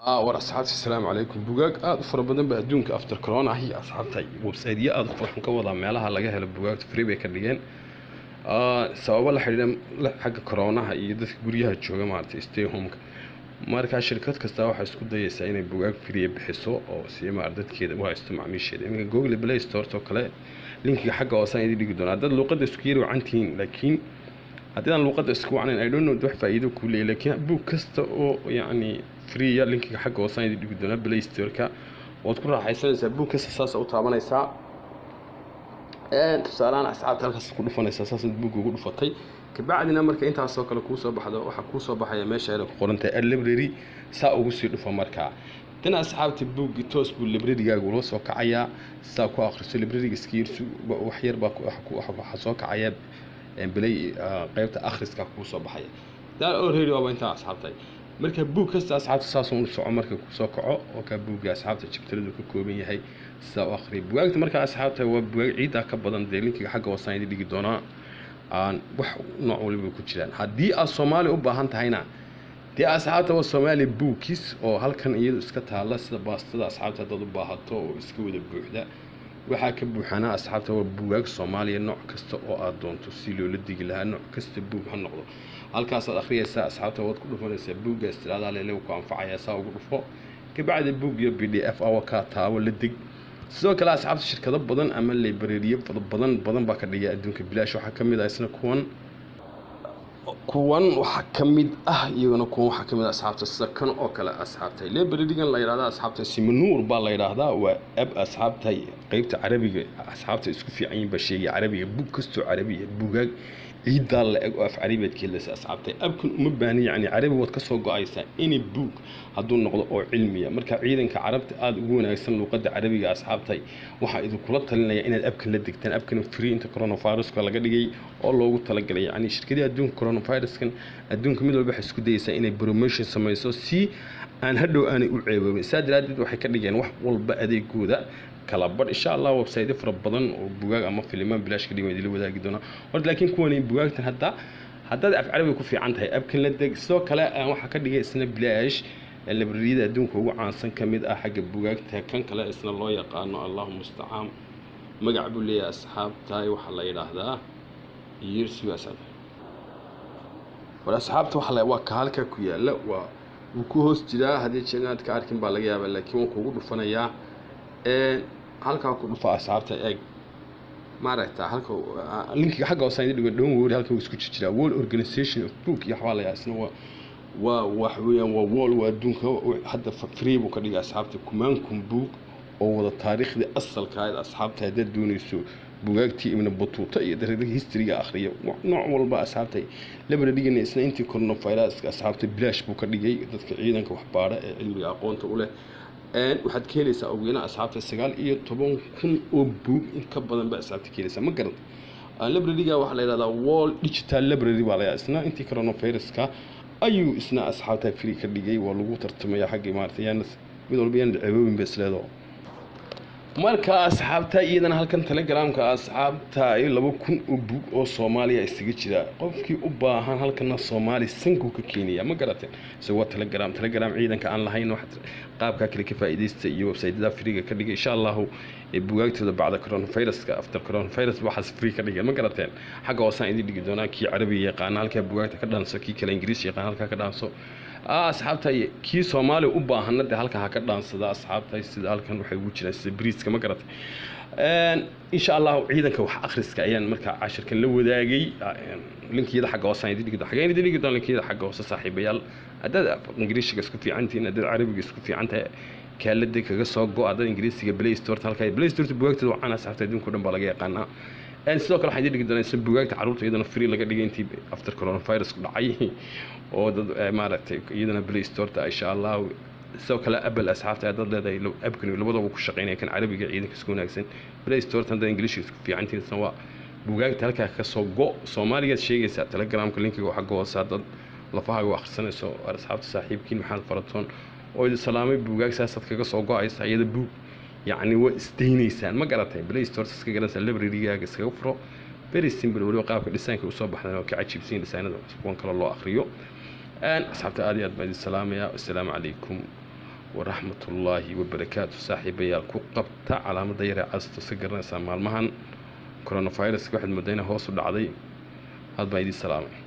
war asxaabta assalaamu calaykum bugaag aad u fara badan baa adduunka after corona ahi asxaabtay website-yo aad u faraxan ka wadaa meelaha laga helo bugaagta free bay ka dhigeen sababo la xiriira xagga coronaha iyo dadka guryaha jooga maartay stay home-ka marka shirkad kasta waxay isku dayaysaa inay bugaag free bixiso oo si dadkeeda u haysto macaamiisheeda iminka Google Play Store oo kale linkiga xagga hoose ayaan dhigi doonaa dad luqadda isku yiri wacantiin laakiin haddii aan luqadda isku wacnayn I don't know wax faa'iido ku leeyahay laakiin book kasta oo free ya linkiga xagga hoose ayaan dhigi doonaa Play Store-ka waad ku raaxaysanaysaa book kasta saas u taabanaysaa tusaalaan asxaabta halkaas ku dhufanaysaa saas book ugu dhufatay kabacdina marka intaas oo kale ku soo baxdo waxa ku soo baxaya meesha ay ku qoran tahay library saa ugu sii dhufo markaa tan asxaabta book toos buu library-gaaga loo soo kacayaa saa ku akhriso library-ga skiirsu wax yar baa waxa soo kacaya play qaybta akhriska ku soo baxaya daa already waa inta asxaabtay marka book kasta asxaabta saas uu soo marka ku soo kaco oo ka book asxaabta chapteradu ka kooban yahay saa akhri bugaagta marka asxaabta waa bugaag ciida ka badan linkiga xagga hoose ayaan dhigi doonaa aan wax nooc waliba ku jiraan haddii aad Soomaali u baahan tahayna dee asxaabta waa Soomaali bookies oo halkan iyadu iska taala sida baastada asxaabta dad u baahato oo iska wada buuxda waxa ka buuxana asxaabta waa bugaag Soomaaliya nooc kasta oo aad doonto si loo la digi lahaa nooc kasta buug ha noqdo halkaas aad akhriyaysaa asxaabta waad ku dhufanaysaa buugga istiraada leeyahay ku anfacaya saa ugu dhufo kabacdi buug iyo PDF aw ka taawo la dig sidoo kale asxaabta shirkado badan ama library badan baa ka dhigay adduunka bilaash waxa kamid ah isna kuwan waxa kamid ah iyaguna kuwan waxa kamid ah asxaabta sakan oo kale asxaabta library-gan la yiraahdo asxaabta Simanuur baa la yiraahdaa waa ab asxaabta qaybta Carabiga asxaabta isku fiican yihiin basheega Carabiga buug kasto Carabiga buugaag ciida la eg af Carabiyeedka la asxaabta abkan uma baahan yaani Carabi wad ka soo go'aysa in buug haduu noqdo oo cilmiya marka ciidanka Carabta aad ugu wanaagsan luqadda Carabiga asxaabtay waxa idin kula talinaya inaad abkan la digtaan abkan free inta coronavirus-ka laga dhigay oo loogu talagalay yaani shirkadaha adduunka coronavirus-kan adduunka mid walba waxay isku dayaysaa inay promotion sameeyso si aan hadhow aanay u ceeboobin saadiraadid waxay ka dhigeen wax walba adeegooda kala bar insha Allah website fara badan oo bugaag ama filimaan bilaash ka dhigay idin wadaagi doona horta laakiin kuwan bugaagtan hadda af Carabi ku fiican tahay abkan la deg soo kale waxa ka dhigay isna bilaash library-da adduunka ugu caansan kamid ah xagga bugaagta kan kale isna loo yaqaano Allahu musta'an magac buu leeyahay asxaabtaay waxa la yiraahdaa years asad wala asxaabta waxa la waa ka halka ku yaala waa uu ku hoos jira hadii janaad ka arkin baa laga yaabaa laakiin uu kugu dhufanayaa halka ku dhufa asxaabta eeg maaragta halka linkiga xagga hoose ayaan dhigo dhown weeri halka uu isku jira World Organization of Book iyo xawaalaya isna wax weeyaan waa wall waa adduunka hadda free buu ka dhigay asxaabta kumaankum book oo wada taariikhda asalka ah asxaabta hadda doonayso bugaagtii Ibn Battuta iyo dariiqada history-ga akhriyo nooc walba asxaabta library-gan isna intii coronavirus-ka asxaabta bilaash buu ka dhigay dadka ciidanka wax baara ee cilmiga aqoonta u leh waxaad ka helaysaa ogeyna asxaabta 19,000 oo book in ka badan ba asxaabta ka helaysaa ma garan library-ga waxa la yiraahdaa World Digital Library baa la isna intii coronavirus-ka ayuu isna asxaabta free ka dhigay waa lagu tartamaya xagga maartayaanas mid walba yaan ceeboobin basleedo marka asxaabta iyadana halkan Telegram-ka asxaabta 2,000 oo book oo Soomaaliya isaga jira qofkii u baahan halkan Soomaali sanku ka keenaya ma garateen soo Telegram ciidanka aan lahayn wax qaabka kale ka faa'iideysta iyo website-da free ka dhigay insha Allah ee bugaagtada bacda coronavirus-ka after coronavirus waxa free ka dhigay ma garateen xagga hoose idin dhigi doonaa kii Carabi yaqaan halka bugaagta ka dhaanso kii kale Ingiriis yaqaan halka ka dhaanso asxaabta kii Soomaali u baahanada halka ha ka dhaansada asxaabta sida halkan waxay ugu jiraan sida briiska ma garatay insha Allah ciidanka wax akhriska ayaan marka cashirkan la wadaagay linkiyada xagga hoose ayaan dhigi doonaa linkiyada xagga hoose saaxiibayaal hadda Ingiriisiga isku fiicantiin hadda Carabiga isku fiicantahay kaalada kaga soo go'ada Ingiriisiga Play Store halka Play Store bugaagta waxaan asxaabta adduunka dhan baa laga yaqaanaa sidoo kale waxaan dhigi doonaa bugaagta carruurta iyadana free laga dhigay intii after coronavirus ku dhacay oo dad maaragtay iyadana Play Store ta insha Allah sidoo kale Apple asxaabta dad leedahay abkan labadaba ku shaqeynaya kan Carabiga ciidanka isku wanaagsan Play Store tan English isku fiicantiin waa bugaagta halka ka soo go Soomaaliga sheegaysa Telegram-ka linkiga waxa goosa dad lafaha wax akhrisanayso asxaabta saaxiibkiin maxamed faratoon oo idin salaamay bugaag saasad kaga soo go'aysa iyada buug يعني واستهينيسان ما قرأتها بلاي ستور سكجلس الليبرري جاك سكفرو very simple ولو قابك لسانك وصبح لنا كعجيب سين لسانه وان كلا الله أخريو أن أصحاب تأدي أدب السلام يا السلام عليكم waraxmatullaahi wabarakaatu. saaxiibayaal ku qabta calaamada yar ee casta si garanaysaa maalmahan coronavirus waxaad moodaa inay hoos u dhacday. aad baan idin salaamay.